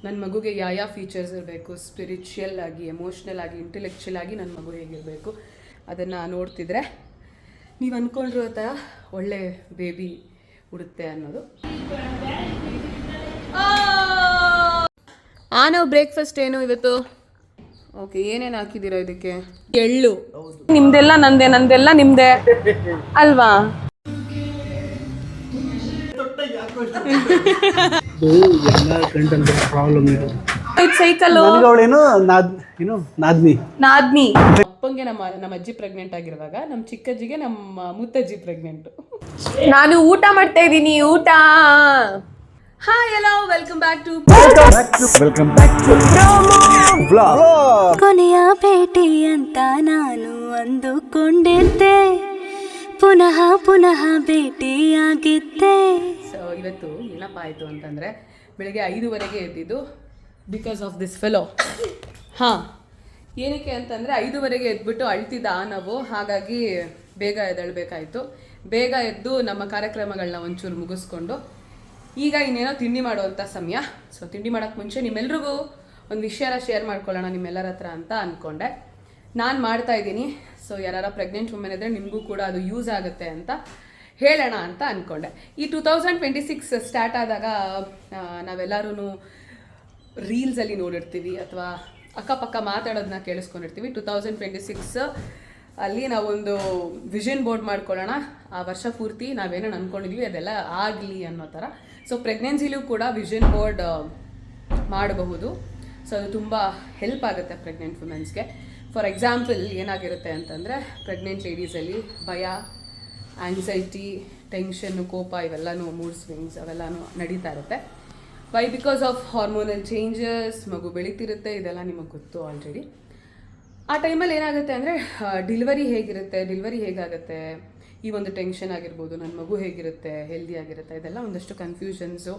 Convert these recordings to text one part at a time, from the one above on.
ನನ್ನ ಮಗುಗೆ ಯಾವ ಫೀಚರ್ಸ್ ಇರಬೇಕು, ಸ್ಪಿರಿಚುವಲ್ ಆಗಿ, ಎಮೋಷ್ನಲ್ ಆಗಿ, ಇಂಟೆಲೆಕ್ಚುಯಲ್ ಆಗಿ ನನ್ನ ಮಗು ಹೇಗಿರಬೇಕು ಅದನ್ನು ನೋಡ್ತಿದ್ರೆ ನೀವು ಅಂದ್ಕೊಂಡಿರೋ ಥರ ಒಳ್ಳೆ ಬೇಬಿ ಹುಡುತ್ತೆ ಅನ್ನೋದು. ನಾವು ಬ್ರೇಕ್ಫಾಸ್ಟ್ ಏನು ಇವತ್ತು? ಓಕೆ, ಏನೇನು ಹಾಕಿದ್ದೀರಾ ಇದಕ್ಕೆ? ಎಳ್ಳು. ನಿಮ್ದೆಲ್ಲ ನಂದೆ, ನಂದೆಲ್ಲ ನಿಮ್ದೆ ಅಲ್ವಾ? ಸೈಕಲ್ ನಾದ್ನಿ. ಅಪ್ಪಂಗೆ ನಮ್ಮ ಅಜ್ಜಿ ಪ್ರೆಗ್ನೆಂಟ್ ಆಗಿರುವಾಗ ನಮ್ಮ ಚಿಕ್ಕಜ್ಜಿಗೆ ನಮ್ಮ ಮುತ್ತಜ್ಜಿ ಪ್ರೆಗ್ನೆಂಟ್. ನಾನು ಊಟ ಮಾಡ್ತಾ ಇದ್ದೀನಿ. ಊಟ. Hi, hello, welcome back to ಕೊನೆಯ ಭೇಟಿ ಅಂತ ನಾನು ಅಂದುಕೊಂಡಿದ್ದೆ, ಪುನಃ ಪುನಃ ಭೇಟಿಯಾಗಿದ್ದೆ. ಸೊ ಇವತ್ತು ಏನಪ್ಪ ಆಯಿತು ಅಂತಂದರೆ, ಬೆಳಗ್ಗೆ 5:30 ಎದ್ದಿದ್ದು ಬಿಕಾಸ್ ಆಫ್ ದಿಸ್ ಫೆಲೋ. ಹಾಂ, ಏನಕ್ಕೆ ಅಂತಂದರೆ 5:30 ಎದ್ಬಿಟ್ಟು ಅಳ್ತಿದ್ದ ನಾವು, ಹಾಗಾಗಿ ಬೇಗ ಎದ್ದೇಳಬೇಕಾಯಿತು. ಬೇಗ ಎದ್ದು ನಮ್ಮ ಕಾರ್ಯಕ್ರಮಗಳನ್ನ ಒಂಚೂರು ಮುಗಿಸ್ಕೊಂಡು ಈಗ ಇನ್ನೇನೋ ತಿಂಡಿ ಮಾಡುವಂಥ ಸಮಯ. ಸೊ ತಿಂಡಿ ಮಾಡೋಕ್ಕೆ ಮುಂಚೆ ನಿಮ್ಮೆಲ್ರಿಗೂ ಒಂದು ವಿಷಯನ ಶೇರ್ ಮಾಡ್ಕೊಳ್ಳೋಣ ನಿಮ್ಮೆಲ್ಲರ ಹತ್ರ ಅಂತ ಅಂದ್ಕೊಂಡೆ. ನಾನು ಮಾಡ್ತಾಯಿದ್ದೀನಿ. ಸೊ ಯಾರು ಪ್ರೆಗ್ನೆಂಟ್ ವುಮೆನ್ ಇದ್ದರೆ ನಿಮಗೂ ಕೂಡ ಅದು ಯೂಸ್ ಆಗುತ್ತೆ ಅಂತ ಹೇಳೋಣ ಅಂತ ಅಂದ್ಕೊಂಡೆ. ಈ 2026 ಸ್ಟಾರ್ಟ್ ಆದಾಗ ನಾವೆಲ್ಲರೂ ರೀಲ್ಸಲ್ಲಿ ನೋಡಿರ್ತೀವಿ ಅಥವಾ ಅಕ್ಕಪಕ್ಕ ಮಾತಾಡೋದನ್ನ ಕೇಳಿಸ್ಕೊಂಡಿರ್ತೀವಿ. 2026 ಅಲ್ಲಿ ನಾವೊಂದು ವಿಷನ್ ಬೋರ್ಡ್ ಮಾಡ್ಕೊಳ್ಳೋಣ, ಆ ವರ್ಷ ಪೂರ್ತಿ ನಾವೇನೇನು ಅಂದ್ಕೊಂಡಿದ್ವಿ ಅದೆಲ್ಲ ಆಗಲಿ ಅನ್ನೋ ಥರ. ಸೊ ಪ್ರೆಗ್ನೆನ್ಸಿಲೂ ಕೂಡ ವಿಷನ್ ಬೋರ್ಡ್ ಮಾಡಬಹುದು. ಸೊ ಅದು ತುಂಬ ಹೆಲ್ಪ್ ಆಗುತ್ತೆ ಪ್ರೆಗ್ನೆಂಟ್ ವುಮೆನ್ಸ್ಗೆ. ಫಾರ್ ಎಕ್ಸಾಂಪಲ್ ಏನಾಗಿರುತ್ತೆ ಅಂತಂದರೆ, ಪ್ರೆಗ್ನೆಂಟ್ ಲೇಡೀಸಲ್ಲಿ ಭಯ, ಆ್ಯಂಗ್ಸೈಟಿ, ಟೆನ್ಷನ್ನು, ಕೋಪ ಇವೆಲ್ಲನೂ, ಮೂಡ್ ಸ್ವಿಂಗ್ಸ್ ಅವೆಲ್ಲನೂ ನಡೀತಾ ಇರುತ್ತೆ. Why? Because of hormonal changes. ಮಗು ಬೆಳೀತಿರುತ್ತೆ, ಇದೆಲ್ಲ ನಿಮಗೆ ಗೊತ್ತು ಆಲ್ರೆಡಿ. ಆ ಟೈಮಲ್ಲಿ ಏನಾಗುತ್ತೆ ಅಂದರೆ, ಡೆಲಿವರಿ ಹೇಗಿರುತ್ತೆ, ಡೆಲಿವರಿ ಹೇಗಾಗುತ್ತೆ, ಈ ಒಂದು ಟೆನ್ಷನ್ ಆಗಿರ್ಬೋದು, ನನ್ನ ಮಗು ಹೇಗಿರುತ್ತೆ, ಹೆಲ್ದಿ ಆಗಿರುತ್ತೆ, ಇದೆಲ್ಲ ಒಂದಷ್ಟು ಕನ್ಫ್ಯೂಷನ್ಸು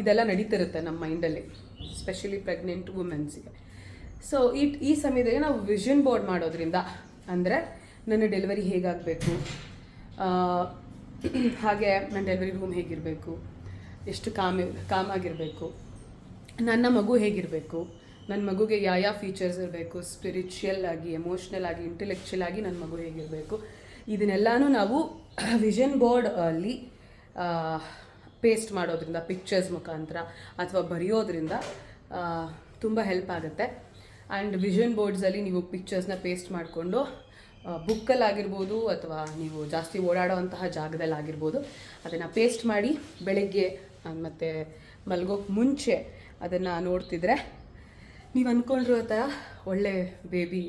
ಇದೆಲ್ಲ ನಡೀತಿರುತ್ತೆ ನಮ್ಮ ಮೈಂಡಲ್ಲಿ, ಸ್ಪೆಷಲಿ ಪ್ರೆಗ್ನೆಂಟ್ ವುಮೆನ್ಸಿಗೆ. ಸೊ ಈ ಸಮಯದಲ್ಲಿ ನಾವು ವಿಷನ್ ಬೋರ್ಡ್ ಮಾಡೋದ್ರಿಂದ, ಅಂದರೆ ನನ್ನ ಡೆಲಿವರಿ ಹೇಗಾಗಬೇಕು, ಹಾಗೆ ನನ್ನ ಡೆಲಿವರಿ ರೂಮ್ ಹೇಗಿರಬೇಕು, ಎಷ್ಟು ಕಾಮಾಗಿರಬೇಕು, ನನ್ನ ಮಗು ಹೇಗಿರಬೇಕು, ನನ್ನ ಮಗುಗೆ ಯಾವ ಫೀಚರ್ಸ್ ಇರಬೇಕು, ಸ್ಪಿರಿಚುವಲ್ ಆಗಿ, ಎಮೋಷ್ನಲ್ ಆಗಿ, ಇಂಟೆಲೆಕ್ಚುಯಲ್ ಆಗಿ ನನ್ನ ಮಗು ಹೇಗಿರಬೇಕು, ಇದನ್ನೆಲ್ಲನೂ ನಾವು ವಿಷನ್ ಬೋರ್ಡ್ ಅಲ್ಲಿ ಪೇಸ್ಟ್ ಮಾಡೋದ್ರಿಂದ, ಪಿಕ್ಚರ್ಸ್ ಮುಖಾಂತರ ಅಥವಾ ಬರೆಯೋದ್ರಿಂದ ತುಂಬ ಹೆಲ್ಪ್ ಆಗುತ್ತೆ. ಆ್ಯಂಡ್ ವಿಷನ್ ಬೋರ್ಡ್ಸಲ್ಲಿ ನೀವು ಪಿಕ್ಚರ್ಸ್ನ ಪೇಸ್ಟ್ ಮಾಡಿಕೊಂಡು ಬುಕ್ಕಲ್ಲಾಗಿರ್ಬೋದು ಅಥವಾ ನೀವು ಜಾಸ್ತಿ ಓಡಾಡೋವಂತಹ ಜಾಗದಲ್ಲಾಗಿರ್ಬೋದು ಅದನ್ನು ಪೇಸ್ಟ್ ಮಾಡಿ ಬೆಳಗ್ಗೆ ಮತ್ತು ಮಲಗೋಕ್ಕೆ ಮುಂಚೆ ಅದನ್ನು ನೋಡ್ತಿದ್ರೆ ನೀವು ಅಂದ್ಕೊಂಡಿರೋ ಥರ ಒಳ್ಳೆ ಬೇಬಿ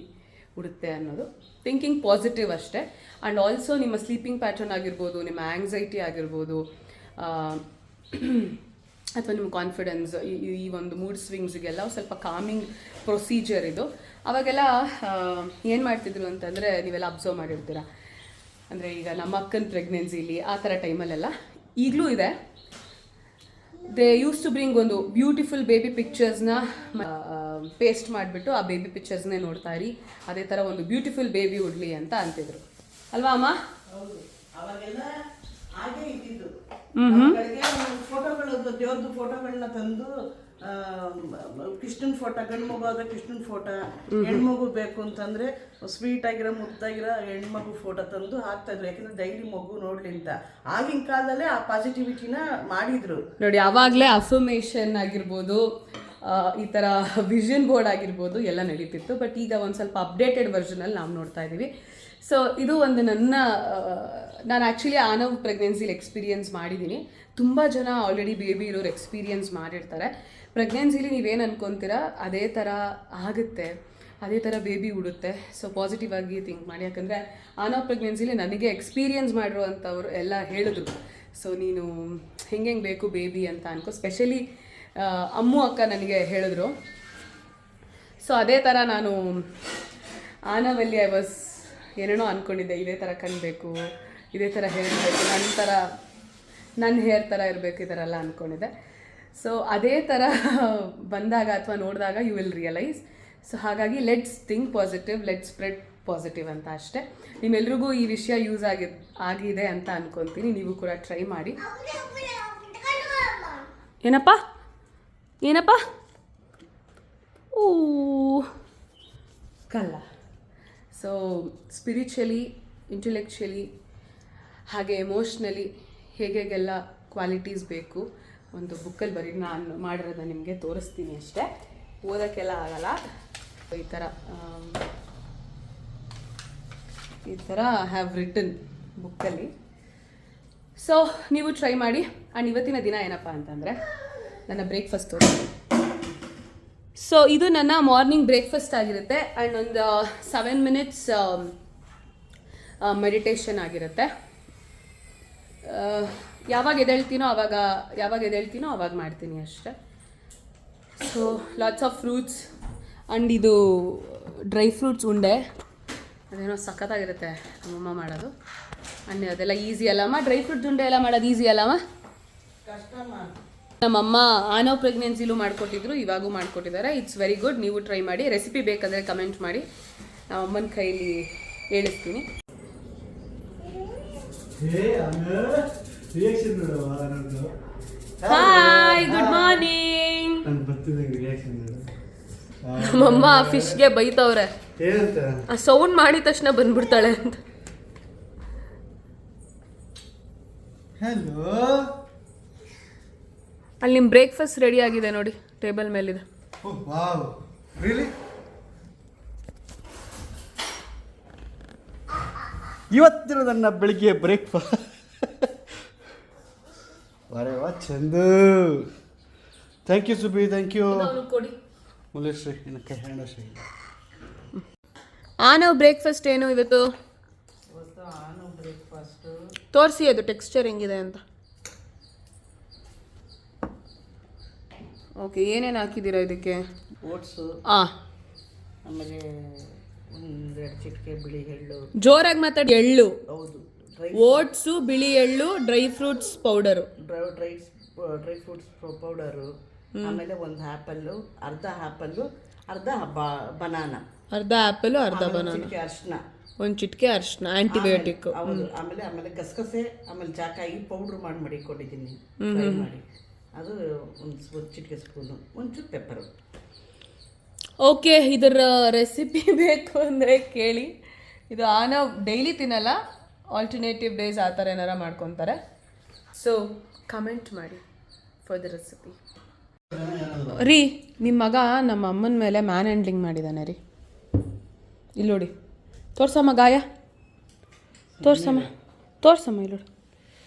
ಹುಡುತ್ತೆ ಅನ್ನೋದು. ಥಿಂಕಿಂಗ್ ಪಾಸಿಟಿವ್ ಅಷ್ಟೇ. ಆ್ಯಂಡ್ ಆಲ್ಸೋ ನಿಮ್ಮ ಸ್ಲೀಪಿಂಗ್ ಪ್ಯಾಟರ್ನ್ ಆಗಿರ್ಬೋದು, ನಿಮ್ಮ ಆ್ಯಂಗ್ಸೈಟಿ ಆಗಿರ್ಬೋದು, ಅಥವಾ ನಿಮ್ಮ ಕಾನ್ಫಿಡೆನ್ಸ್, ಈ ಒಂದು ಮೂಡ್ ಸ್ವಿಂಗ್ಸಿಗೆಲ್ಲ ಸ್ವಲ್ಪ ಕಾಮಿಂಗ್ ಪ್ರೊಸೀಜರ್ ಇದು. ಅವಾಗೆಲ್ಲ ಏನು ಮಾಡ್ತಿದ್ರು ಅಂತಂದರೆ, ನೀವೆಲ್ಲ ಅಬ್ಸರ್ವ್ ಮಾಡಿರ್ತೀರ. ಅಂದರೆ ಈಗ ನಮ್ಮ ಅಕ್ಕನ ಪ್ರೆಗ್ನೆನ್ಸಿಲಿ ಆ ಥರ ಟೈಮಲ್ಲೆಲ್ಲ ಈಗಲೂ ಇದೆ. ದೇ ಯೂಸ್ ಟು ಬ್ರಿಂಗ್ ಒಂದು ಬ್ಯೂಟಿಫುಲ್ ಬೇಬಿ ಪಿಕ್ಚರ್ಸ್ನ ಪೇಸ್ಟ್ ಮಾಡಿಬಿಟ್ಟು ಆ ಬೇಬಿ ಪಿಕ್ಚರ್ಸ್ನೇ ನೋಡ್ತಾ ಇರಿ, ಅದೇ ಥರ ಒಂದು ಬ್ಯೂಟಿಫುಲ್ ಬೇಬಿ ಉಡ್ಲಿ ಅಂತ ಅಂತಿದ್ರು ಅಲ್ವಾ ಅಮ್ಮ? ದೇವ್ರದ್ದು ಫೋಟೋಗಳನ್ನ ತಂದು, ಕೃಷ್ಣನ್ ಫೋಟೋ, ಗಂಡು ಮಗು ಆದ ಕೃಷ್ಣನ್ ಫೋಟೋ, ಹೆಣ್ಮಗು ಬೇಕು ಅಂತಂದ್ರೆ ಸ್ವೀಟ್ ಆಗಿರೋ ಮುದ್ದಾಗಿರೋ ಹೆಣ್ಮಗು ಫೋಟೋ ತಂದು ಹಾಕ್ತಾ ಇದ್ರು. ಯಾಕಂದ್ರೆ ಡೈಲಿ ಮಗು ನೋಡ್ಲಿ ಅಂತ. ಆಗಿನ ಕಾಲದಲ್ಲೇ ಆ ಪಾಸಿಟಿವಿಟಿನ ಮಾಡಿದ್ರು ನೋಡಿ. ಆವಾಗಲೇ ಅಫರ್ಮೇಷನ್ ಆಗಿರ್ಬೋದು, ಈ ಥರ ವಿಷನ್ ಬೋರ್ಡ್ ಆಗಿರ್ಬೋದು ಎಲ್ಲ ನಡೀತಿತ್ತು. ಬಟ್ ಈಗ ಒಂದು ಸ್ವಲ್ಪ ಅಪ್ಡೇಟೆಡ್ ವರ್ಷನಲ್ಲಿ ನಾವು ನೋಡ್ತಾ ಇದ್ದೀವಿ. ಸೊ ಇದು ಒಂದು ನಾನು ಆ್ಯಕ್ಚುಲಿ ಆನವ್ ಪ್ರೆಗ್ನೆನ್ಸಿಲಿ ಎಕ್ಸ್ಪೀರಿಯನ್ಸ್ ಮಾಡಿದ್ದೀನಿ. ತುಂಬ ಜನ ಆಲ್ರೆಡಿ ಬೇಬಿ ಇರೋರು ಎಕ್ಸ್ಪೀರಿಯನ್ಸ್ ಮಾಡಿರ್ತಾರೆ. ಪ್ರೆಗ್ನೆನ್ಸಿಲಿ ನೀವೇನು ಅನ್ಕೊತೀರಾ ಅದೇ ಥರ ಆಗುತ್ತೆ, ಅದೇ ಥರ ಬೇಬಿ ಉಡುತ್ತೆ. ಸೊ ಪಾಸಿಟಿವ್ ಆಗಿ ಥಿಂಕ್ ಮಾಡಿ. ಯಾಕಂದರೆ ಆನವ್ ಪ್ರೆಗ್ನೆನ್ಸಿಲಿ ನನಗೆ ಎಕ್ಸ್ಪೀರಿಯನ್ಸ್ ಮಾಡಿರುವಂಥವ್ರು ಎಲ್ಲ ಹೇಳಿದ್ರು, ಸೊ ನೀನು ಹೆಂಗೆ ಬೇಕು ಬೇಬಿ ಅಂತ ಅನ್ಕೋ. ಸ್ಪೆಷಲಿ ಅಮ್ಮು ಅಕ್ಕ ನನಗೆ ಹೇಳಿದ್ರು. ಸೊ ಅದೇ ಥರ ನಾನು ಆನವಲ್ಲಿ ಐ ವಾಸ್ ಏನೇನೋ ಅಂದ್ಕೊಂಡಿದ್ದೆ, ಇದೇ ಥರ ಕಣ್ಣಬೇಕು, ಇದೇ ಥರ ಹೇರ್ ಬೇಕು, ನನ್ನ ಹೇರ್ ಥರ ಇರಬೇಕು, ಈ ಥರ ಎಲ್ಲ ಅಂದ್ಕೊಂಡಿದ್ದೆ. ಸೊ ಅದೇ ಥರ ಬಂದಾಗ ಅಥವಾ ನೋಡಿದಾಗ ಯು ವಿಲ್ ರಿಯಲೈಸ್. ಸೊ ಹಾಗಾಗಿ let's think positive, let's spread positive ಅಂತ ಅಷ್ಟೇ. ನಿಮ್ಮೆಲ್ರಿಗೂ ಈ ವಿಷಯ ಯೂಸ್ ಆಗಿದೆ ಅಂತ ಅಂದ್ಕೊತೀನಿ. ನೀವು ಕೂಡ ಟ್ರೈ ಮಾಡಿ. ಏನಪ್ಪ ಕಲ್ಲ. ಸೊ ಸ್ಪಿರಿಚುವಲಿ, ಇಂಟೆಲೆಕ್ಚುಯಲಿ ಹಾಗೆ ಎಮೋಷ್ನಲಿ ಹೇಗೆಲ್ಲ ಕ್ವಾಲಿಟೀಸ್ ಬೇಕು ಒಂದು ಬುಕ್ಕಲ್ಲಿ ಬರೀ ನಾನು ಮಾಡಿರೋದನ್ನ ನಿಮಗೆ ತೋರಿಸ್ತೀನಿ ಅಷ್ಟೇ, ಓದೋಕ್ಕೆಲ್ಲ ಆಗಲ್ಲ. ಈ ಥರ ಹ್ಯಾವ್ ರಿಟನ್ ಬುಕ್ಕಲ್ಲಿ. ಸೊ ನೀವು ಟ್ರೈ ಮಾಡಿ. ಆ್ಯಂಡ್ ಇವತ್ತಿನ ದಿನ ಏನಪ್ಪ ಅಂತಂದರೆ ನನ್ನ ಬ್ರೇಕ್ಫಾಸ್ಟ್ ತೋರಿಸ್ತೀನಿ. ಸೊ ಇದು ನನ್ನ ಮಾರ್ನಿಂಗ್ ಬ್ರೇಕ್ಫಾಸ್ಟ್ ಆಗಿರುತ್ತೆ. ಆ್ಯಂಡ್ ಒಂದು 7 minutes ಮೆಡಿಟೇಷನ್ ಆಗಿರುತ್ತೆ. ಯಾವಾಗ ಎದ್ದೇಳ್ತೀನೋ ಅವಾಗ ಮಾಡ್ತೀನಿ ಅಷ್ಟೆ. So lots of fruits and ಇದು ಡ್ರೈ ಫ್ರೂಟ್ಸ್ ಉಂಡೆ, ಅದೇನೋ ಸಖತ್ತಾಗಿರುತ್ತೆ ನಮ್ಮಮ್ಮ ಮಾಡೋದು. ಆ್ಯಂಡ್ ಅದೆಲ್ಲ ಈಸಿ ಅಲ್ಲಮ್ಮ, ಡ್ರೈ ಫ್ರೂಟ್ಸ್ ಉಂಡೆ ಎಲ್ಲ ಮಾಡೋದು ಈಸಿ ಅಲ್ಲಮ್ಮ? ನಮ್ಮಮ್ಮ ಆನೋ ಪ್ರೆಗ್ನೆನ್ಸಿಲೂ ಮಾಡಿಕೊಟ್ಟಿದ್ರು, ಇವಾಗೂ ಮಾಡಿಕೊಟ್ಟಿದ್ದಾರೆ. It's very good. ನೀವು ಟ್ರೈ ಮಾಡಿ. ರೆಸಿಪಿ ಬೇಕಾದರೆ ಕಮೆಂಟ್ ಮಾಡಿ, ನಮ್ಮ ಅಮ್ಮನ ಕೈಲಿ ಹೇಳಿಸ್ತೀನಿ. Hi, good morning. ನಮ್ಮಮ್ಮ ಫಿಶ್ಗೆ ಬೈತವ್ರೆ, ಆ ಸೌಂಡ್ ಮಾಡಿದ ತಕ್ಷಣ ಬಂದ್ಬಿಡ್ತಾಳೆ ಅಂತ. ಹಲೋ, ಅಲ್ಲಿ ನಿಮ್ಮ ಬ್ರೇಕ್ಫಾಸ್ಟ್ ರೆಡಿ ಆಗಿದೆ ನೋಡಿ, ಟೇಬಲ್ ಮೇಲಿದೆ. Wow, really? ಇವತ್ತಿನ ನನ್ನ ಬೆಳಿಗ್ಗೆ ಬ್ರೇಕ್ಫಾಸ್ಟ್ ವರೆ ವಾ Chandu. Thank you Subi, thank you. ಕೊಡಿ ಮುಲೇಶ್ರೀ, ಏನಕ್ಕೆ ಹೇಳಶ್ರೀ. ಆನವ್ ಬ್ರೇಕ್ಫಾಸ್ಟ್ ಏನು ಇವತ್ತು? ತೋರಿಸಿ ಅದು ಟೆಕ್ಸ್ಚರ್ ಹೆಂಗಿದೆ ಅಂತ. ಓಕೆ, ಏನೇನು ಹಾಕಿದ್ದೀರಾ ಇದಕ್ಕೆ? ಓಟ್ಸು, ಆಮೇಲೆ 1-2 ಚಿಟಿಕೆ ಬಿಳಿ ಎಳ್ಳು. ಜೋರಾಗಿ ಮಾತಾಡಿ. ಎಳ್ಳು, ಹೌದು, ಓಟ್ಸು, ಬಿಳಿ ಎಳ್ಳು, dry fruits powder. Dry fruits powder, ಆಮೇಲೆ ಒಂದು ಆ್ಯಪಲ್ಲು, ಅರ್ಧ ಆ್ಯಪಲ್ಲು, ಅರ್ಧ ಬನಾನಾ, ಅರ್ಧ ಆ್ಯಪಲು, ಅರ್ಧ ಬನಾನಾ, ಅರ್ಶಿನ, ಒಂದು ಚಿಟಿಕೆ ಅರ್ಶಿನ, ಆಂಟಿಬಯೋಟಿಕ್. ಹೌದು. ಆಮೇಲೆ ಗಸಗಸೆ, ಆಮೇಲೆ ಜಾಕಾಯಿ ಪೌಡ್ರ್ ಮಾಡಿ ಮಡಿಕೊಂಡಿದ್ದೀನಿ, ಫ್ರೈ ಮಾಡಿ. ಅದು ಒಂದು ಚಿಟಿಕೆ ಸ್ಪೂನು, ಒಂಚೂರು ಪೆಪ್ಪರು. ಓಕೆ, ಇದರ ರೆಸಿಪಿ ಬೇಕು ಅಂದರೆ ಕೇಳಿ. ಇದು ಆನವ್ ಡೈಲಿ ತಿನ್ನಲ್ಲ, ಆಲ್ಟರ್ನೇಟಿವ್ ಡೇಸ್ ಆ ಥರ ಏನಾರ ಮಾಡ್ಕೊತಾರೆ. ಸೊ ಕಮೆಂಟ್ ಮಾಡಿ ಫಾರ್ ದ ರೆಸಿಪಿ. ರೀ, ನಿಮ್ಮ ಮಗ ನಮ್ಮ ಅಮ್ಮನ ಮೇಲೆ ಮ್ಯಾನ್ ಹ್ಯಾಂಡ್ಲಿಂಗ್ ಮಾಡಿದ್ದಾನೆ ರೀ. ಇಲ್ಲಿ ನೋಡಿ, ತೋರ್ಸಮ್ಮ ಗಾಯ, ತೋರ್ಸಮ್ಮ ಇಲ್ಲಿ ನೋಡಿ.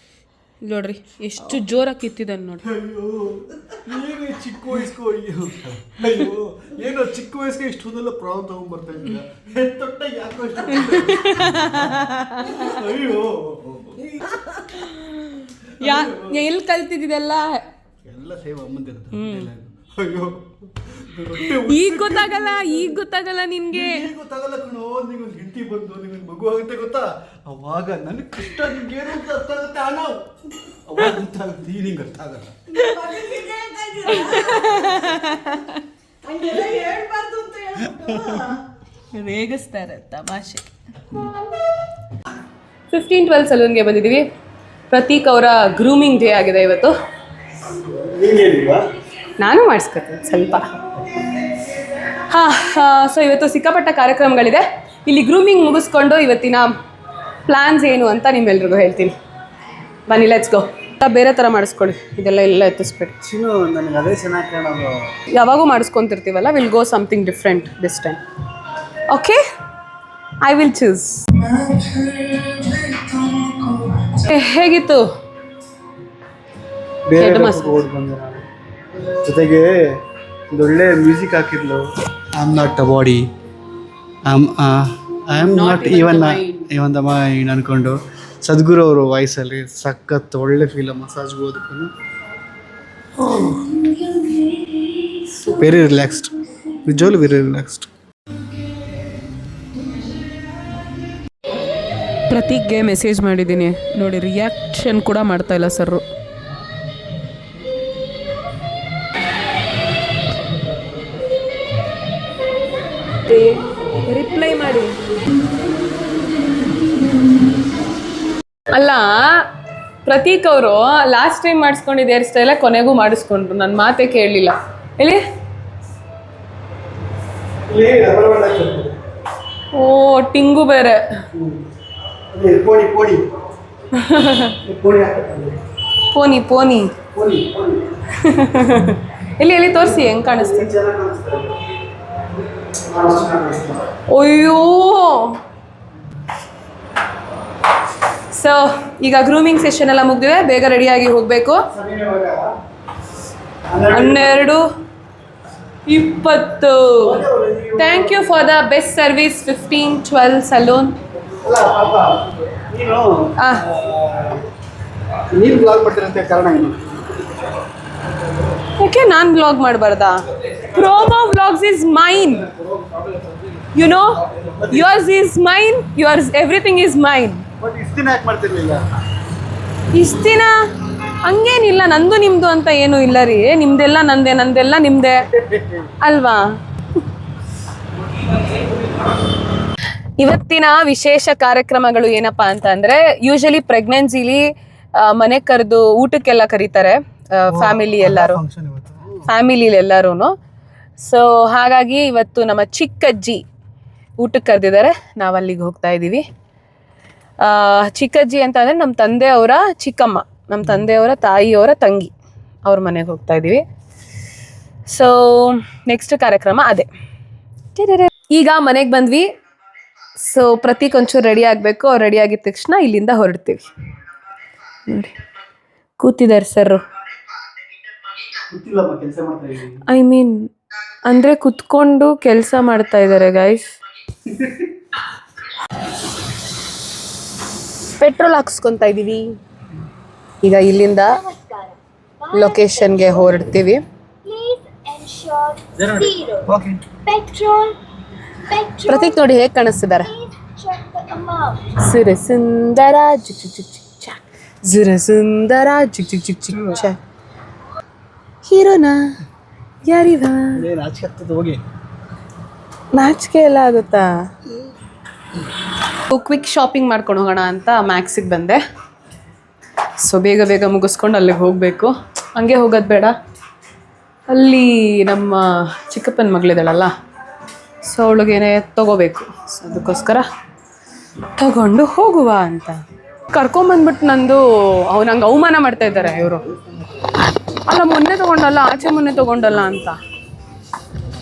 ಇಲ್ಲಿ ನೋಡ್ರಿ ಎಷ್ಟು ಜೋರಾಗಿ ಕಿತ್ತಿದ್ದಾನೆ ನೋಡಿ. ಅಯ್ಯೋ, ಚಿಕ್ಕ ವಯಸ್ಸು, ಅಯ್ಯೋ ಏನೋ ಚಿಕ್ಕ ವಯಸ್ಸಿಗೆ ಇಷ್ಟೊಂದೆಲ್ಲ ಪ್ರಾಬ್ಲಮ್ ತಗೊಂಡ್ಬರ್ತಾ ಇದ್ದೀರಾ. ತೊಟ್ಟ ಯಾಕೋ ಅಯ್ಯೋ, ಎಲ್ಲಿ ಕಲ್ತಿದ್ದೆಲ್ಲ ಎಲ್ಲ ಸೇವ್ ಅಮ್ಮಂದಿರುತ್ತೆ. ಅಯ್ಯೋ, ಈಗ ಗೊತ್ತಾಗಲ್ಲ ನಿನ್ಗೆ. ಈಗ ಗೊತ್ತಾಗಲ್ಲ ಕಣೋ. ನಿಗೊಂದು ಹೆಂಡತಿ ಬಂದು ನಿಗೊಂದು ಮಗು ಆಗುತ್ತೆ ಗೊತ್ತಾ, ಅವಾಗ ನನಗೆ ಕಷ್ಟ. ನಿಮ್ಗೆ ಏನು ಅಂತ ಅರ್ಥ ಆಗುತ್ತೆ ಅಣ್ಣ, ಅವಾಗ ಗೊತ್ತಾಗುತ್ತೆ, ನಿಂಗೆ ಅರ್ಥ ಆಗಲ್ಲ. ರೇಗಿಸ್ತಾರೆ ತಮಾಷೆ. 15-12 ಸಲೂನ್ಗೆ ಬಂದಿದ್ದೀವಿ. ಪ್ರತೀಕ್ ಅವರ ಗ್ರೂಮಿಂಗ್ ಡೇ ಆಗಿದೆ ಇವತ್ತು. ನಾನು ಮಾಡಿಸ್ಕೊತೀನಿ ಸ್ವಲ್ಪ. ಸೊ ಇವತ್ತು ಸಿಕ್ಕಾಪಟ್ಟ ಕಾರ್ಯಕ್ರಮಗಳಿದೆ. ಇಲ್ಲಿ ಗ್ರೂಮಿಂಗ್ ಮುಗಿಸ್ಕೊಂಡು ಇವತ್ತಿನ ಪ್ಲ್ಯಾನ್ಸ್ ಏನು ಅಂತ ನಿಮ್ಮೆಲ್ರಿಗೂ ಹೇಳ್ತೀನಿ. ಬನ್ನಿ, ಲೆಟ್ಸ್ ಗೋ. ಬೇರೆ ಥರ ಮಾಡಿಸ್ಕೊಳ್ಳಿ, ಇದೆಲ್ಲ ಎತ್ತಿಸ್ಬಿಡಿ. ನನಗೆ ಅದೇ ಚೆನ್ನಾಗಿ ಕಾಣೋದು. ಯಾವಾಗೂ ಮಾಡಿಸ್ಕೊತಿರ್ತೀವಲ್ಲ, will go something different this time. Okay, I will choose. ಹೇಗಿತ್ತು? ಜೊತೆಗೆ ಒಂದೊಳ್ಳೆ ಮ್ಯೂಸಿಕ್ ಹಾಕಿದ್ಲು. I am not a body, I am not even the mind ಅನ್ಕೊಂಡು ಸದ್ಗುರು ಅವರು ವಾಯ್ಸಲ್ಲಿ ಸಖತ್ ಒಳ್ಳೆ ಫೀಲ್. ಮಸಾಜ್ಗೆ ಹೋದಕ್ಕೂ ವೆರಿ ರಿಲ್ಯಾಕ್ಸ್ಡ್, ನಿಜವಾಗ್ಲೂ ವೆರಿ ರಿಲ್ಯಾಕ್ಸ್ಡ್. ಪ್ರತೀಕ್ಗೆ ಮೆಸೇಜ್ ಮಾಡಿದ್ದೀನಿ ನೋಡಿ, ರಿಯಾಕ್ಷನ್ ಕೂಡ ಮಾಡ್ತಾ ಇಲ್ಲ ಸರ್. ರಿಪ್ಲೈ ಮಾಡಿ. ಅಲ್ಲ, ಪ್ರತೀಕ್ ಅವರು ಲಾಸ್ಟ್ ಟೈಮ್ ಮಾಡಿಸ್ಕೊಂಡಿದ್ದು ಹೇರ್ ಸ್ಟೈಲ ಕೊನೆಗೂ ಮಾಡಿಸ್ಕೊಂಡ್ರು. ನನ್ನ ಮಾತೇ ಕೇಳಲಿಲ್ಲ. ಹೇಳಿ, ಇಲ್ಲಿ ರಬ್ಬರ್ ಬ್ಯಾಂಡ್ ಹಾಕ್ತಾರೆ. ಓ ಟಿಂಗು ಬೇರೆ. ಅದೇ ಪೋಣಿ ಪೋಣಿ ಪೋಣಿ ಹಾಕ್ತಾರೆ. Pony pony. ಪೋಣಿ ಪೋಣಿ ಎಲ್ಲಿ ಎಲ್ಲಿ ತೋರಿಸಿ ಹೆಂಗೆ ಕಾಣಿಸ್ತೀವಿ. ಚೆನ್ನಾಗಿ ಕಾಣಿಸ್ತಾರೆ. ಅಯ್ಯೋ. ಸೊ ಈಗ ಗ್ರೂಮಿಂಗ್ ಸೆಷನ್ ಎಲ್ಲ ಮುಗಿದಿದೆ, ಬೇಗ ರೆಡಿಯಾಗಿ ಹೋಗಬೇಕು. 12:20. Thank you for the best service. 15-12 salon. ಅಲ್ಲ ಪಾಪ ನೀನು ಬ್ಲಾಗ್ ಮಾಡ್ತೀರಂತ ಕಾರಣ ಏನು? ಯಾಕೆ ನಾನು ಬ್ಲಾಗ್ ಮಾಡಬಾರ್ದಾ? Promo vlogs is mine, you know. yours is mine, yours everything is mine. But ಇಷ್ಟು ದಿನ ಯಾಕೆ ಮಾಡ್ತಿರ್ಲಿಲ್ಲ? ಇಷ್ಟು ದಿನ ಹಂಗೇನಿಲ್ಲ, ನಂದು ನಿಮ್ಮದು ಅಂತ ಏನೂ ಇಲ್ಲ ರೀ. ನಿಮ್ಮದೆಲ್ಲ ನಂದೇ, ನಂದೆಲ್ಲ ನಿಮ್ಮದೇ ಅಲ್ವಾ? ಇವತ್ತಿನ ವಿಶೇಷ ಕಾರ್ಯಕ್ರಮಗಳು ಏನಪ್ಪ ಅಂತ ಅಂದರೆ, ಯೂಶಲಿ ಪ್ರೆಗ್ನೆನ್ಸಿಲಿ ಮನೆ ಕರೆದು ಊಟಕ್ಕೆಲ್ಲ ಕರೀತಾರೆ, ಫ್ಯಾಮಿಲಿ ಎಲ್ಲರೂ, ಫ್ಯಾಮಿಲಿಲಿ ಎಲ್ಲರೂ. ಸೊ ಹಾಗಾಗಿ ಇವತ್ತು ನಮ್ಮ ಚಿಕ್ಕಜ್ಜಿ ಊಟಕ್ಕೆ ಕರೆದಿದ್ದಾರೆ, ನಾವು ಅಲ್ಲಿಗೆ ಹೋಗ್ತಾ ಇದ್ದೀವಿ. ಚಿಕ್ಕಜ್ಜಿ ಅಂತ ಅಂದರೆ ನಮ್ಮ ತಂದೆಯವರ ಚಿಕ್ಕಮ್ಮ, ನಮ್ಮ ತಂದೆಯವರ ತಾಯಿಯವರ ತಂಗಿ, ಅವ್ರ ಮನೆಗೆ ಹೋಗ್ತಾ ಇದ್ದೀವಿ. ಸೊ ನೆಕ್ಸ್ಟ್ ಕಾರ್ಯಕ್ರಮ ಅದೇ. ಈಗ ಮನೆಗೆ ಬಂದ್ವಿ. ಸೊ ಪ್ರತೀಕ್ ಒಂಚೂರು ರೆಡಿ ಆಗಬೇಕು. ಅವ್ರು ರೆಡಿ ಆಗಿದ ತಕ್ಷಣ ಇಲ್ಲಿಂದ ಹೊರಡ್ತೀವಿ. ನೋಡಿ ಕೂತಿದ್ದಾರೆ ಸರ್. ಗೊತ್ತಿಲ್ಲಮ್ಮ, ಕೆಲಸ ಮಾಡ್ತಾ ಇದ್ದೀನಿ. ಐ ಮೀನ್ ಅಂದರೆ ಕುತ್ಕೊಂಡು ಕೆಲಸ ಮಾಡ್ತಾ ಇದ್ದಾರೆ ಗೈಸ್. ಪೆಟ್ರೋಲ್ ಹಾಕ್ಸ್ಕೊತಾ ಇದ್ದೀವಿ. ಈಗ ಇಲ್ಲಿಂದ ಲೊಕೇಶನ್ಗೆ ಹೊರಡ್ತೀವಿ. ಓಕೆ. ಪ್ರತೀಕ್ ನೋಡಿ ಹೇಗೆ ಕಾಣಿಸ್ತಿದ್ದಾರೆ. ಸುರ ಸುಂದರ ಚಿಕ್ ಚಿಕ್ ಚಿಕ್ ಚಿಕ್ ಚಾಕ್, ಸುರ ಸುಂದರ ಚಿಕ್ ಚಿಕ್ ಚಿಕ್ ಚಿಕ್ ಚಾಕ್. ಹೀರೋನಾ ಯಾರಿವ? ನಾಚಿಕೆ ಆಗ್ತದೆ, ಹೋಗಿ. ನಾಚಿಕೆ ಎಲ್ಲ ಆಗುತ್ತಾ? ಕ್ವಿಕ್ ಶಾಪಿಂಗ್ ಮಾಡ್ಕೊಂಡು ಹೋಗೋಣ ಅಂತ ಮ್ಯಾಕ್ಸಿಗೆ ಬಂದೆ. ಸೊ ಬೇಗ ಬೇಗ ಮುಗಿಸ್ಕೊಂಡು ಅಲ್ಲಿಗೆ ಹೋಗಬೇಕು. ಹಂಗೆ ಹೋಗೋದು ಬೇಡ, ಅಲ್ಲಿ ನಮ್ಮ ಚಿಕ್ಕಪ್ಪನ ಮಗಳಿದ್ದಾಳಲ್ಲ, ಸೊ ಅವಳಿಗೇನೆ ತೊಗೋಬೇಕು. ಸೊ ಅದಕ್ಕೋಸ್ಕರ ತಗೊಂಡು ಹೋಗುವ ಅಂತ ಕರ್ಕೊಂಬಂದ್ಬಿಟ್ಟು ನಂದು ನಂಗೆ ಅವಮಾನ ಮಾಡ್ತಾ ಇದ್ದಾರೆ ಇವರು. ಅಲ್ಲ ಮೊನ್ನೆ ತೊಗೊಂಡಲ್ಲ, ಆಚೆ ಮೊನ್ನೆ ತೊಗೊಂಡಲ್ಲ ಅಂತ.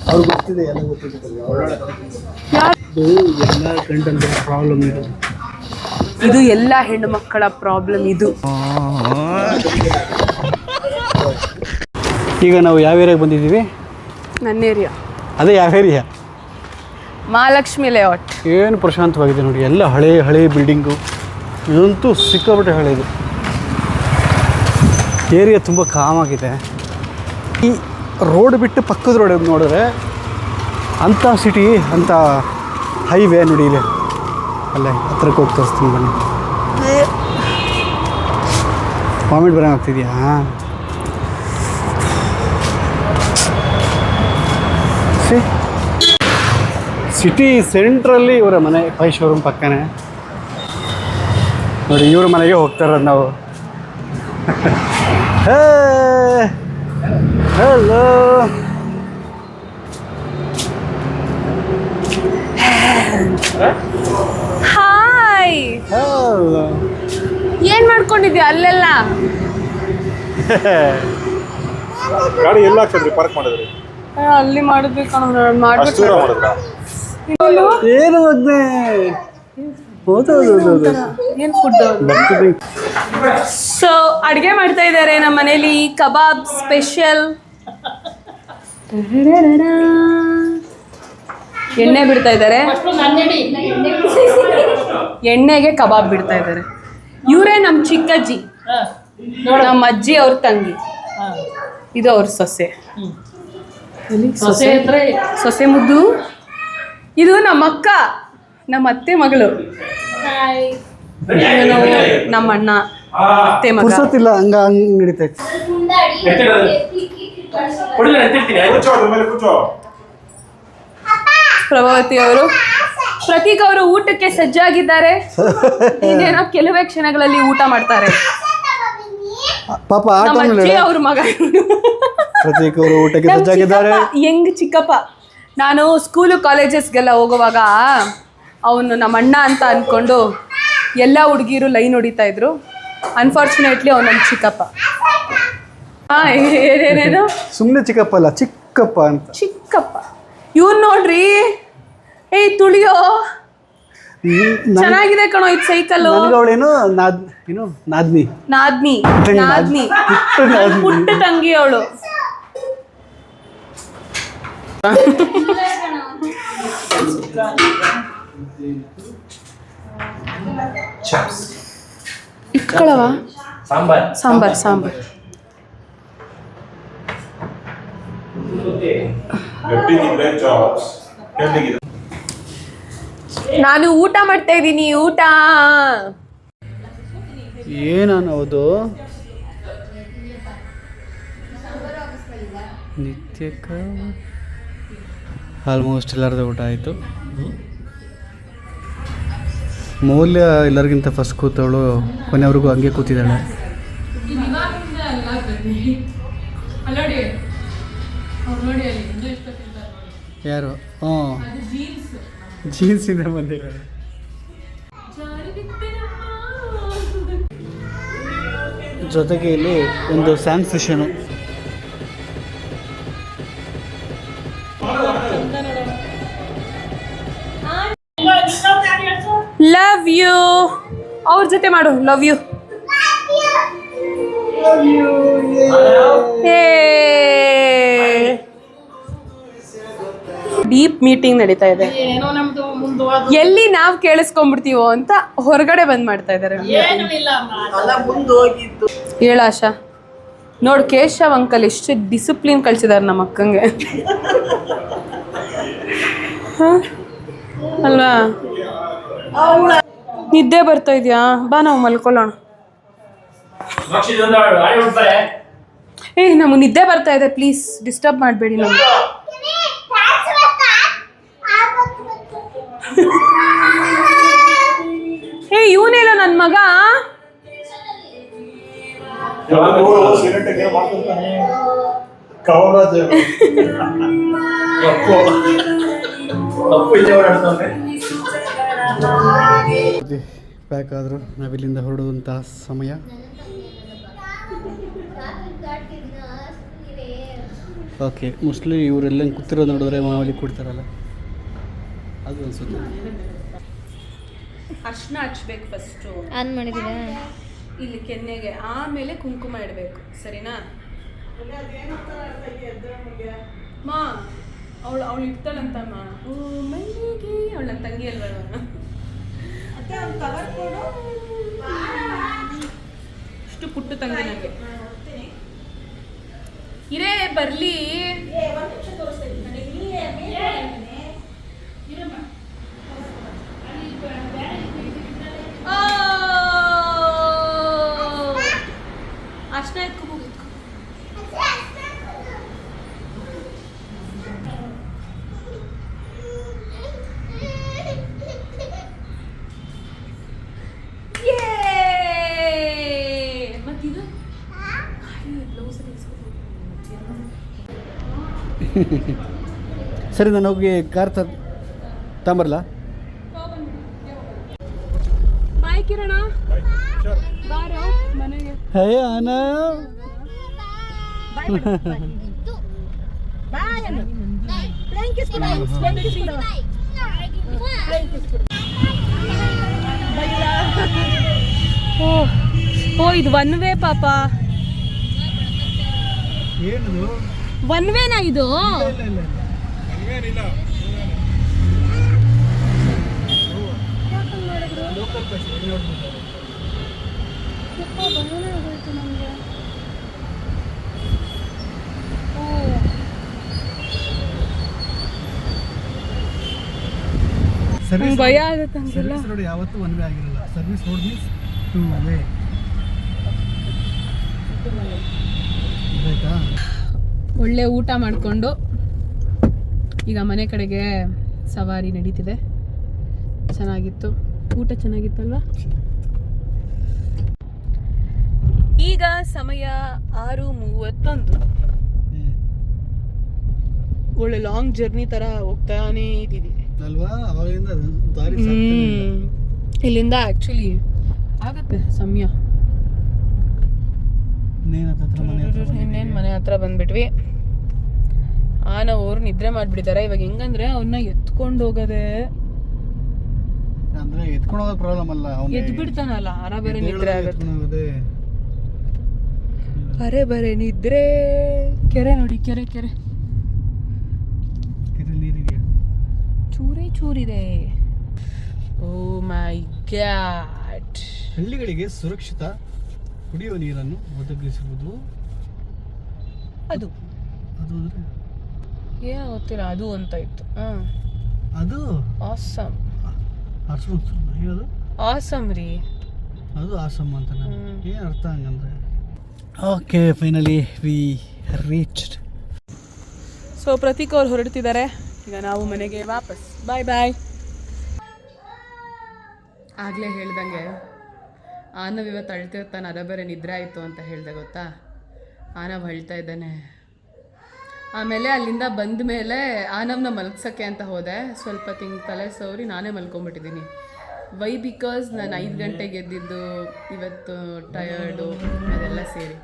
ಅವ್ರು ಗೊತ್ತಿದೆ, ಎಲ್ಲ ಗೊತ್ತಿದೆ. ಎಲ್ಲ ಗಂಡನ ಪ್ರಾಬ್ಲಮ್ ಇದು. ಇದು ಎಲ್ಲ ಹೆಣ್ಣು ಮಕ್ಕಳ ಪ್ರಾಬ್ಲಮ್ ಇದು. ಈಗ ನಾವು ಯಾವ ಏರಿಯಾಗೆ ಬಂದಿದ್ದೀವಿ? ನನ್ನ ಏರಿಯಾ ಅದೇ ಯಾವ ಏರಿಯಾ? ಮಹಾಲಕ್ಷ್ಮಿ ಲೇಔಟ್. ಏನು ಪ್ರಶಾಂತವಾಗಿದೆ ನೋಡಿ, ಎಲ್ಲ ಹಳೆ ಹಳೆ ಬಿಲ್ಡಿಂಗು. ಇದಂತೂ ಸಿಕ್ಕಾಬಿಟ್ಟೆ ಹಳೆಯದು. ಏರಿಯಾ ತುಂಬ ಕಾಮಾಗಿದೆ. ಈ ರೋಡ್ ಬಿಟ್ಟು ಪಕ್ಕದ ರೋಡ್ ನೋಡಿದ್ರೆ ಅಂಥ ಸಿಟಿ, ಅಂಥ ಹೈವೇ ನೋಡಿ ಇದೆ. ಅಲ್ಲೇ ಹತ್ರಕ್ಕೆ ಹೋಗಿ ತೋರಿಸ್ತೀನಿ ಬನ್ನಿ. ವಾಮಿಟ್ ಬರೋಂಗೆ ಆಗ್ತಿದೆಯಾ? ಸಿಟಿ ಸೆಂಟ್ರಲ್ಲಿ ಇವರ ಮನೆ, ಪೈ ಶೋರೂಮ್ ಪಕ್ಕನೇ ನೋಡಿ. ಇವ್ರ ಮನೆಗೆ ಹೋಗ್ತಾರದು ನಾವು. Hello, hi. ಹಲೋ. ಏನ್ ಮಾಡ್ಕೊಂಡಿದ್ಯಾ ಅಲ್ಲೆಲ್ಲ? ಗಾಡಿ ಎಲ್ಲ ಹಾಕಿದ್ರಿ, ಪಾರ್ಕ್ ಮಾಡಿದ್ರಿ? ಅಲ್ಲಿ ಮಾಡಿದ್ವಿ ಅಷ್ಟು ದೂರ ಮಾಡಿದ್ರಾ? ಏನು ಮಗ್ನೆ? ಏನ್ ಫುಡ್? ಸೊ ಅಡುಗೆ ಮಾಡ್ತಾ ಇದ್ದಾರೆ ನಮ್ಮ ಮನೇಲಿ, ಕಬಾಬ್ ಸ್ಪೆಷಲ್. ಎಣ್ಣೆ ಬಿಡ್ತಾ ಇದ್ದಾರೆ, ಎಣ್ಣೆಗೆ ಕಬಾಬ್ ಬಿಡ್ತಾ ಇದ್ದಾರೆ. ಇವರೇ ನಮ್ಮ ಚಿಕ್ಕಜ್ಜಿ, ನಮ್ಮ ಅಜ್ಜಿ ಅವ್ರ ತಂಗಿ, ಇದು ಅವ್ರ ಸೊಸೆ. ಸೊಸೆ ಮುದ್ದು. ಇದು ನಮ್ಮ ಅಕ್ಕ, ನಮ್ಮ ಅತ್ತೆ ಮಗಳು. ನಮ್ಮ ಅಣ್ಣ ಅತ್ತೆ ಮಗ. ಪುರ್ಸೊತ್ತಿಲ್ಲ, ಹಂಗೆ ನಡೀತೈತೆ. ಪ್ರಭಾವತಿ ಅವರು, ಪ್ರತೀಕ್ ಅವರು ಊಟಕ್ಕೆ ಸಜ್ಜಾಗಿದ್ದಾರೆ. ಇನ್ನೇನೋ ಕೆಲವೇ ಕ್ಷಣಗಳಲ್ಲಿ ಊಟ ಮಾಡ್ತಾರೆ. ಪಾಪ ನಮ್ಮ ಅಜ್ಜಿ ಅವ್ರ ಮಗ ಪ್ರತೀಕ್ ಅವರು ಊಟಕ್ಕೆ ಸಜ್ಜಾಗಿದ್ದಾರೆ. ಹೆಂಗ್ ಚಿಕ್ಕಪ್ಪ ನಾನು ಸ್ಕೂಲು ಕಾಲೇಜಸ್ಗೆಲ್ಲ ಹೋಗುವಾಗ ಅವನು ನಮ್ಮ ಅಣ್ಣ ಅಂತ ಅಂದ್ಕೊಂಡು ಎಲ್ಲ ಹುಡುಗಿರು ಲೈನ್ ಹೊಡಿತಾ ಇದ್ರು. ಅನ್ಫಾರ್ಚುನೇಟ್ಲಿ ಅವನು ನನ್ನ ಚಿಕ್ಕಪ್ಪ. ಹಾಂ, ಏನೇನೇನು ಸುಮ್ಮನೆ ಚಿಕ್ಕಪ್ಪ ಅಲ್ಲ, ಚಿಕ್ಕಪ್ಪ ಅಂತ. ಚಿಕ್ಕಪ್ಪ. ಇವ್ನು ನೋಡ್ರಿ, ಏಯ್ ತುಳಿಯೋ, ಚೆನ್ನಾಗಿದೆ ಕಣೋ ಇದು ಸೈಕಲ್ಲು. ಅವಳೇನು ನಾದ್ನಿ ನಾದ್ನಿ ನಾದ್ನಿ ಪುಟ್ಟ ತಂಗಿ ಅವಳು. ಇಟ್ಕೊಳವ ಸಾಂಬಾರ್ ಸಾಂಬಾರ್. ನಾನು ಊಟ ಮಾಡ್ತಾ ಇದ್ದೀನಿ. ಊಟ ಏನನ್ನೋದು ನಿತ್ಯಕ್ಕೆ ಆಲ್ಮೋಸ್ಟ್ ಎಲ್ಲರದ್ದು ಊಟ ಆಯಿತು. ಮೌಲ್ಯ ಎಲ್ಲರಿಗಿಂತ ಫಸ್ಟ್ ಕೂತವಳು, ಕೊನೆಯವ್ರಿಗೂ ಹಂಗೆ ಕೂತಿದ್ದಾಳೆ. ಯಾರು? ಹಾಂ, ಜೀನ್ಸಿಂದ ಬಂದಿದ್ದಾರೆ. ಜೊತೆಗೆ ಇಲ್ಲಿ ಒಂದು ಸ್ಯಾನ್ ಫಿಶನು. Love you. ಅವ್ರ ಜೊತೆ ಮಾಡು ಲವ್ ಯು. ಡೀಪ್ ಮೀಟಿಂಗ್ ನಡೀತಾ ಇದೆ. ಎಲ್ಲಿ ನಾವು ಕೇಳಿಸ್ಕೊಂಡ್ಬಿಡ್ತೀವೋ ಅಂತ ಹೊರಗಡೆ ಬಂದ್ ಮಾಡ್ತಾ ಇದ್ದಾರೆ. ಹೇಳ ಆಶಾ. ನೋಡು ಕೇಶವ್ ಅಂಕಲ್ ಎಷ್ಟು ಡಿಸಿಪ್ಲಿನ್ ಕಳ್ಸಿದಾರೆ ನಮ್ಮ ಅಕ್ಕಂಗೆ ಅಲ್ವಾ? ನಿದ್ದೆ ಬರ್ತಾ ಇದೆಯಾ? ಬಾ ನಾವು ಮಲ್ಕೊಳ್ಳೋಣ. ನಮಗೆ ನಿದ್ದೆ ಬರ್ತಾ ಇದೆ, ಪ್ಲೀಸ್ ಡಿಸ್ಟರ್ಬ್ ಮಾಡಬೇಡಿ ನಮ್ಗೆ. ಇವನೇಲೋ ನನ್ನ ಮಗ. ಪ್ಯಾಕ್ ಆದರೂ ನಾವಿಲ್ಲಿಂದ ಹೊರಡುವಂಥ ಸಮಯ. ಓಕೆ, ಮೋಸ್ಟ್ಲಿ ಇವರೆಲ್ಲ ಕೂತಿರೋದು ನೋಡಿದ್ರೆ ಮಾಮೂಲಿ ಕೊಡ್ತಾರಲ್ಲ ಅದು ಅನ್ಸುತ್ತೆ. ಅರ್ಶಿನ ಹಚ್ಬೇಕು ಫಸ್ಟು. ಆನ್ ಮಾಡಿದ್ದೀರಾ? ಇಲ್ಲಿ ಕೆನ್ನೆಗೆ, ಆಮೇಲೆ ಕುಂಕುಮ ಇಡಬೇಕು. ಸರಿನಾ? ಮಾ ಅವಳು ಇಡ್ತಾಳಂತಮ್ಮ. ಓ ಮಲ್ಲಿಗೆ, ಅವಳು ನನ್ನ ತಂಗಿ ಅಲ್ವ? ಇಷ್ಟು ಪುಟ್ಟು ತಂಗಿ ನನಗೆ. ಇರೇ ಬರ್ಲಿ. ಅಷ್ಟೇ ಎತ್ಕೊ. ಮತ್ತಿದು ಸರಿ, ನಾನು ಹೋಗಿ ಕಾರ್ ತಗೊಂಬರಲ್ಲ? ಬಾಯ್ ಕಿರಣ, ಬಾರೋ ಮನೆಗೆ. ಹೇ ಅನ ಓ ಇದು ಒನ್ ವೇ ಪಾಪ. ಏನದು ಒನ್ ವೇನಾ ಇದು? ಭಯ ಆಗುತ್ತೆ. ಸರ್ವಿಸ್ ರೋಡ್ ಯಾವತ್ತೂ ಒನ್ ವೇ ಆಗಿರಲ್ಲ. Service road means two way. ಆಯ್ತಾ? ಒಳ್ಳೆ ಊಟ ಮಾಡಿಕೊಂಡು ಈಗ ಮನೆ ಕಡೆಗೆ ಸವಾರಿ ನಡೀತಿದೆ. ಚೆನ್ನಾಗಿತ್ತು ಊಟ, ಚೆನ್ನಾಗಿತ್ತಲ್ವಾ? ಈಗ ಸಮಯ 6:31. ಒಳ್ಳೆ ಲಾಂಗ್ ಜರ್ನಿ ಥರ ಹೋಗ್ತಾನೇ ಇದ್ದೀವಿ. ಅಲ್ವಾ, ಅವಾಗಿಂದ ದಾರಿ ಇಲ್ಲಿಂದ ಆ್ಯಕ್ಚುಲಿ ಆಗುತ್ತೆ ಸಮಯ. ಇನ್ನೇನು ಮನೆ ಹತ್ರ ಬಂದ್ಬಿಟ್ವಿ. ನಾವು ನಿದ್ರೆ ಮಾಡಿಬಿಟ್ಟಿದ್ದಾರೆ. ಇವಾಗ ಹೆಂಗಂದ್ರೆ ಅವನ್ನ ಎತ್ಕೊಂಡು ಹೋಗೋದೆ ಅಂದ್ರೆ ಎತ್ಕೊಂಡು ಹೋಗೋದು ಪ್ರಾಬ್ಲಮ್ ಅಲ್ಲ, ಎದ್ದು ಬಿಡ್ತಾನಲ್ಲ. ಬೇರೆ ನಿದ್ರೆ ಆಗುತ್ತೆ. ಬರೇ ನಿದ್ರೆ. ಕೆರೆ ನೋಡಿ, ಕೆರೆ ನೀರಿದೆಯಾ? ಚೂರಿದೆ. ಓ ಮೈ ಗಾಡ್. ಹಳ್ಳಿಗಳಿಗೆ ಸುರಕ್ಷಿತ ಕುಡಿಯುವ ನೀರನ್ನು ಒದಗಿಸುವುದು. ಅದು ಅಂದ್ರೆ ಏನೋ ಗೊತ್ತಿಲ್ಲ, ಅದು ಅಂತ ಇತ್ತು. ಅದು ಆಸಮ್. ಹೇಳೋದು ಆಸಮ್ ರೀ, ಅದು ಆಸಮ್ ಅಂತ. ಏನು ಅರ್ಥ ಹಂಗಂದ್ರೆ? Okay, finally we reached. So Prateek ಅವ್ರು ಹೊರಡ್ತಿದ್ದಾರೆ. ಈಗ ನಾವು ಮನೆಗೆ ವಾಪಸ್. ಬಾಯ್. ಆಗಲೇ ಹೇಳ್ದಂಗೆ ಆನವ್ ಇವತ್ತು ಅಳ್ತಿರ್ತಾನೆ. ಬೇರೆ ನಿದ್ರೆ ಆಯಿತು ಅಂತ ಹೇಳ್ದೆ ಗೊತ್ತಾ. ಆನವ್ ಅಳ್ತಾ ಇದ್ದಾನೆ. ಆಮೇಲೆ ಅಲ್ಲಿಂದ ಬಂದ ಮೇಲೆ ಆನವ್ನ ಮಲಗ್ಸೋಕ್ಕೆ ಅಂತ ಹೋದೆ. ಸ್ವಲ್ಪ ತಲೆ ಸವರಿ ನಾನೇ ಮಲ್ಕೊಂಬಿಟ್ಟಿದ್ದೀನಿ. ವೈ ಬಿಕಾಸ್ ನಾನು 5 ಗಂಟೆಗೆ ಎದ್ದಿದ್ದು, ಇವತ್ತು ಟಯರ್ಡು ಅದೆಲ್ಲ ಸೇರಿ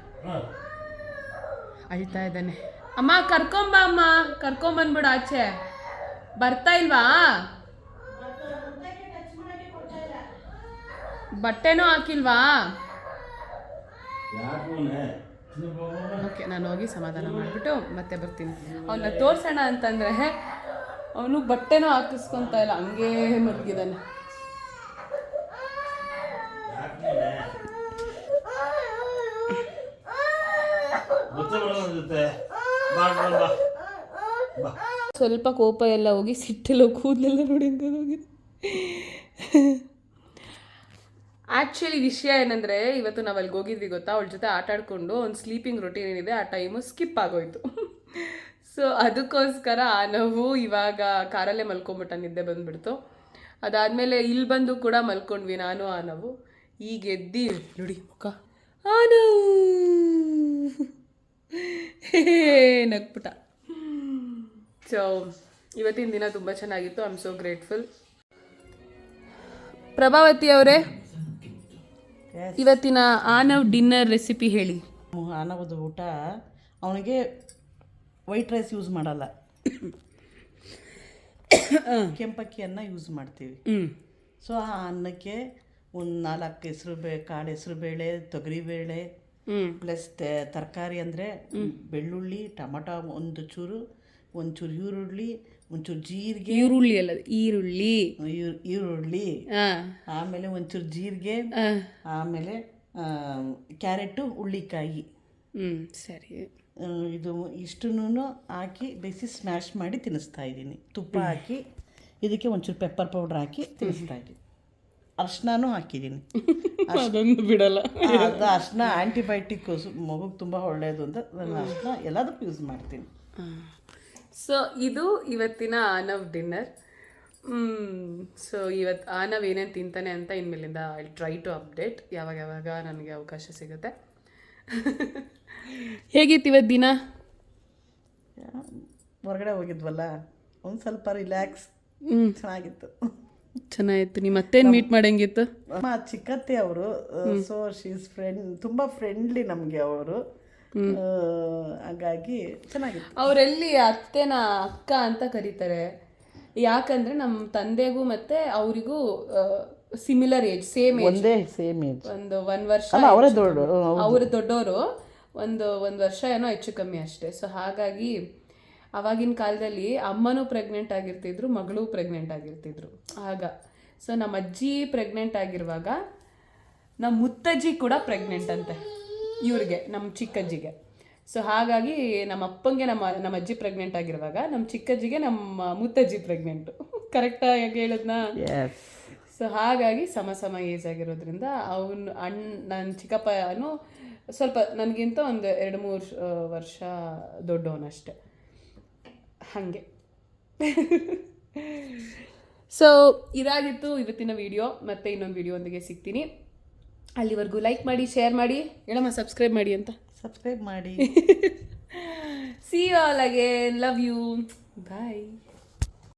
ಅಳ್ತಾ ಇದ್ದಾನೆ. ಅಮ್ಮ ಕರ್ಕೊಂಬಂದ್ಬಿಡು ಆಚೆ. ಬರ್ತಾ ಇಲ್ವಾ? ಬಟ್ಟೆನೂ ಹಾಕಿಲ್ವಾ? ಓಕೆ, ನಾನು ಹೋಗಿ ಸಮಾಧಾನ ಮಾಡಿಬಿಟ್ಟು ಮತ್ತೆ ಬರ್ತೀನಿ. ಅವನ್ನ ತೋರ್ಸೋಣ ಅಂತಂದರೆ ಅವನು ಬಟ್ಟೆನೂ ಹಾಕಿಸ್ಕೊತಾ ಇಲ್ಲ, ಹಂಗೇ ಮಲಗಿದ್ದಾನೆ. ಸ್ವಲ್ಪ ಕೋಪ ಎಲ್ಲ ಹೋಗಿ ಸಿಟ್ಟೆಲ್ಲ ಕೂದಲೆಲ್ಲ ನೋಡಿ ಹೋಗಿದೆ. ಆ್ಯಕ್ಚುಲಿ ವಿಷಯ ಏನಂದರೆ, ಇವತ್ತು ನಾವು ಅಲ್ಲಿಗೆ ಹೋಗಿದ್ವಿ ಗೊತ್ತಾ. ಅವಳ ಜೊತೆ ಆಟ ಆಡಿಕೊಂಡು ಒಂದು ಸ್ಲೀಪಿಂಗ್ ರೊಟೀನ್ ಏನಿದೆ ಆ ಟೈಮು ಸ್ಕಿಪ್ ಆಗೋಯ್ತು. ಸೊ ಅದಕ್ಕೋಸ್ಕರ ನಾವು ಇವಾಗ ಕಾರಲ್ಲೇ ಮಲ್ಕೊಂಬಿಟ್ಟ, ನಿದ್ದೆ ಬಂದುಬಿಡ್ತು. ಅದಾದಮೇಲೆ ಇಲ್ಲಿ ಬಂದು ಕೂಡ ಮಲ್ಕೊಂಡ್ವಿ ನಾನು ನಾವು. ಈಗ ಎದ್ದು ನೋಡಿ ಮುಖ ನಗ್ಬಿಟ್ಟ. ಸೊ ಇವತ್ತಿನ ದಿನ ತುಂಬ ಚೆನ್ನಾಗಿತ್ತು. I am so grateful. Prabhavati ಅವರೇ, ಇವತ್ತಿನ ಆನವ್ ಡಿನ್ನರ್ ರೆಸಿಪಿ ಹೇಳಿ. ಆನವದ ಊಟ, ಅವನಿಗೆ ವೈಟ್ ರೈಸ್ ಯೂಸ್ ಮಾಡಲ್ಲ, ಕೆಂಪಕ್ಕಿ ಅನ್ನ ಯೂಸ್ ಮಾಡ್ತೀವಿ. ಸೊ ಆ ಅನ್ನಕ್ಕೆ ಒಂದು 4 ಕಾಳು ಹೆಸರುಬೇಳೆ, ತೊಗರಿಬೇಳೆ, ಪ್ಲಸ್ ತರಕಾರಿ ಅಂದರೆ ಬೆಳ್ಳುಳ್ಳಿ, ಟೊಮಟೊ ಒಂಚೂರು ಈರುಳ್ಳಿ, ಒಂಚೂರು ಜೀರಿಗೆ. ಈರುಳ್ಳಿ ಅಲ್ಲ, ಈರುಳ್ಳಿ ಆಮೇಲೆ ಒಂಚೂರು ಜೀರಿಗೆ, ಆಮೇಲೆ ಕ್ಯಾರೆಟು, ಹುಳ್ಳಿಕಾಯಿ. ಸರಿ. ಇದು ಇಷ್ಟನ್ನು ಹಾಕಿ ಬೇಯಿಸಿ ಸ್ಮ್ಯಾಶ್ ಮಾಡಿ ತಿನ್ನಿಸ್ತಾ ಇದ್ದೀನಿ. ತುಪ್ಪ ಹಾಕಿ ಇದಕ್ಕೆ ಒಂಚೂರು ಪೆಪ್ಪರ್ ಪೌಡ್ರ್ ಹಾಕಿ ತಿನ್ನಿಸ್ತಾ ಇದ್ದೀನಿ. ಅರ್ಶಿನೂ ಹಾಕಿದ್ದೀನಿ. ಅದೊಂದು ಬಿಡಲ್ಲ. ಅದು ಅರ್ಶಿನ ಆ್ಯಂಟಿಬಯೋಟಿಕ್ ಮಗುಗೆ ತುಂಬ ಒಳ್ಳೆಯದು ಅಂತ ನಾನು ಅರ್ಶಿನ ಎಲ್ಲದಕ್ಕೂ ಯೂಸ್ ಮಾಡ್ತೀನಿ. ಸೊ ಇದು ಇವತ್ತಿನ ಆನವ್ ಡಿನ್ನರ್. ಸೊ ಇವತ್ತು ಆನವ್ ಏನೇನು ತಿಂತಾನೆ ಅಂತ ಇನ್ಮೇಲಿಂದ ಐ ಟ್ರೈ ಟು ಅಪ್ಡೇಟ್ ಯಾವಾಗ ನನಗೆ ಅವಕಾಶ ಸಿಗುತ್ತೆ. ಹೇಗಿತ್ತು ಇವತ್ತು ದಿನ? ಹೊರಗಡೆ ಹೋಗಿದ್ವಲ್ಲ, ಒಂದು ಸ್ವಲ್ಪ ರಿಲ್ಯಾಕ್ಸ್, ಚೆನ್ನಾಗಿತ್ತು. ನಿಮ್ಮ ಮತ್ತೇನು ಮೀಟ್ ಮಾಡಂಗಿತ್ತು? ನಮ್ಮ ಚಿಕ್ಕತ್ತೆ ಅವರು, ಸೊ ಶೀಸ್ ತುಂಬ ಫ್ರೆಂಡ್ಲಿ ನಮಗೆ ಅವರು. ಹಾಗಾಗಿ ಚೆನ್ನಾಗಿತ್ತು. ಅವರೆಲ್ಲಿ ಅತ್ತೆನ ಅಕ್ಕ ಅಂತ ಕರೀತಾರೆ. ಯಾಕಂದ್ರೆ ನಮ್ಮ ತಂದೆಗೂ ಮತ್ತೆ ಅವರಿಗೂ ಸಿಮಿಲರ್ ಏಜ್, ಸೇಮ್ ಏಜ್, ಒಂದು 1 ವರ್ಷ. ಅವರು ದೊಡ್ಡವರು, ಒಂದು ವರ್ಷ ಏನೋ ಹೆಚ್ಚು ಕಮ್ಮಿ ಅಷ್ಟೇ. ಸೊ ಹಾಗಾಗಿ ಆವಾಗಿನ ಕಾಲದಲ್ಲಿ ಅಮ್ಮನೂ ಪ್ರೆಗ್ನೆಂಟ್ ಆಗಿರ್ತಿದ್ರು, ಮಗಳೂ ಪ್ರೆಗ್ನೆಂಟ್ ಆಗಿರ್ತಿದ್ರು ಆಗ. ಸೊ ನಮ್ಮ ಅಜ್ಜಿ ಪ್ರೆಗ್ನೆಂಟ್ ಆಗಿರುವಾಗ ನಮ್ಮ ಮುತ್ತಜ್ಜಿ ಕೂಡ ಪ್ರೆಗ್ನೆಂಟ್ ಅಂತೆ ಇವ್ರಿಗೆ, ನಮ್ಮ ಚಿಕ್ಕಜ್ಜಿಗೆ. ಸೊ ಹಾಗಾಗಿ ನಮ್ಮ ಅಪ್ಪಂಗೆ ನಮ್ಮ ಅಜ್ಜಿ ಪ್ರೆಗ್ನೆಂಟ್ ಆಗಿರುವಾಗ ನಮ್ಮ ಚಿಕ್ಕಜ್ಜಿಗೆ ನಮ್ಮ ಮುತ್ತಜ್ಜಿ ಪ್ರೆಗ್ನೆಂಟು. ಕರೆಕ್ಟಾಗಿ ಹೇಳಿದ್ನಾ? ಸೊ ಹಾಗಾಗಿ ಸಮ ಏಜ್ ಆಗಿರೋದ್ರಿಂದ ನನ್ನ ಚಿಕ್ಕಪ್ಪನೂ ಸ್ವಲ್ಪ ನನಗಿಂತ ಒಂದು 2-3 ವರ್ಷ ದೊಡ್ಡವನಷ್ಟೆ. ಹಾಗೆ. ಸೊ ಇದಾಗಿತ್ತು ಇವತ್ತಿನ ವಿಡಿಯೋ. ಮತ್ತೆ ಇನ್ನೊಂದು ವಿಡಿಯೋದೊಂದಿಗೆ ಸಿಗ್ತೀನಿ. ಅಲ್ಲಿವರೆಗೂ ಲೈಕ್ ಮಾಡಿ, ಶೇರ್ ಮಾಡಿ, ಹೇಳಮ್ಮ ಸಬ್ಸ್ಕ್ರೈಬ್ ಮಾಡಿ ಅಂತ. ಸಬ್ಸ್ಕ್ರೈಬ್ ಮಾಡಿ. See you all again. Love you. Bye.